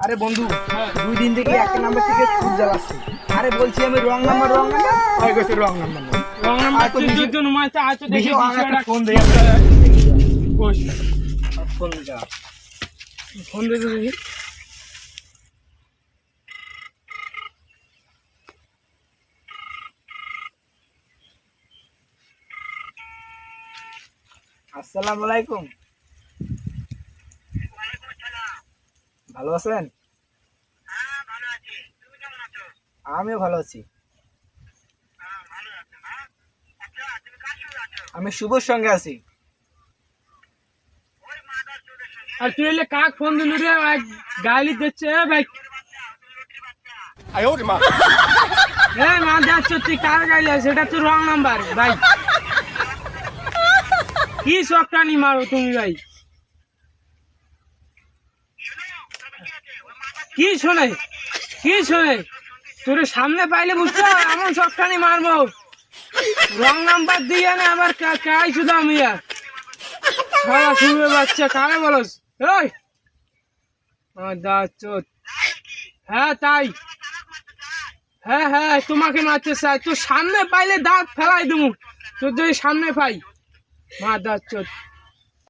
আরে বন্ধু, 2 দিন থেকে একটা নাম্বার থেকে খুব জ্বালাচ্ছে। আরে বলছি আমি রং নাম্বার হয়ে গেছে রং নাম্বার রং নাম্বার তুই জন্য মাইতে আছো দেখি বিষয়টা ফোন দেয়া কোশ ফোন দেয়া ফোন দে দেখি। আসসালামু আলাইকুম। ভালো আছেন? আমিও ভালো আছি। আমি শুভর সঙ্গে আছি। আর তুই এলে কাক ফোন দিলু রে? গালি দিচ্ছে ভাই। মা যাচ্ছ তুই কার গাইলে? সেটা তো রং নাম্বার ভাই। কি চকটানি মারো তুমি ভাই? কি শোনে তোর সামনে পাইলে বুঝছো এমন চকটানি মারবো। রং নাম্বার দিয়ে না আবার কাই শুধু আমি সারা শুনবে বাচ্চা কারে বলস? এই হ্যাঁ তাই, হ্যাঁ তোমাকে মারতে চাই। তোর সামনে পাইলে দাঁত ফেলাই দেবো। তোর যদি সামনে পাই মা দাঁত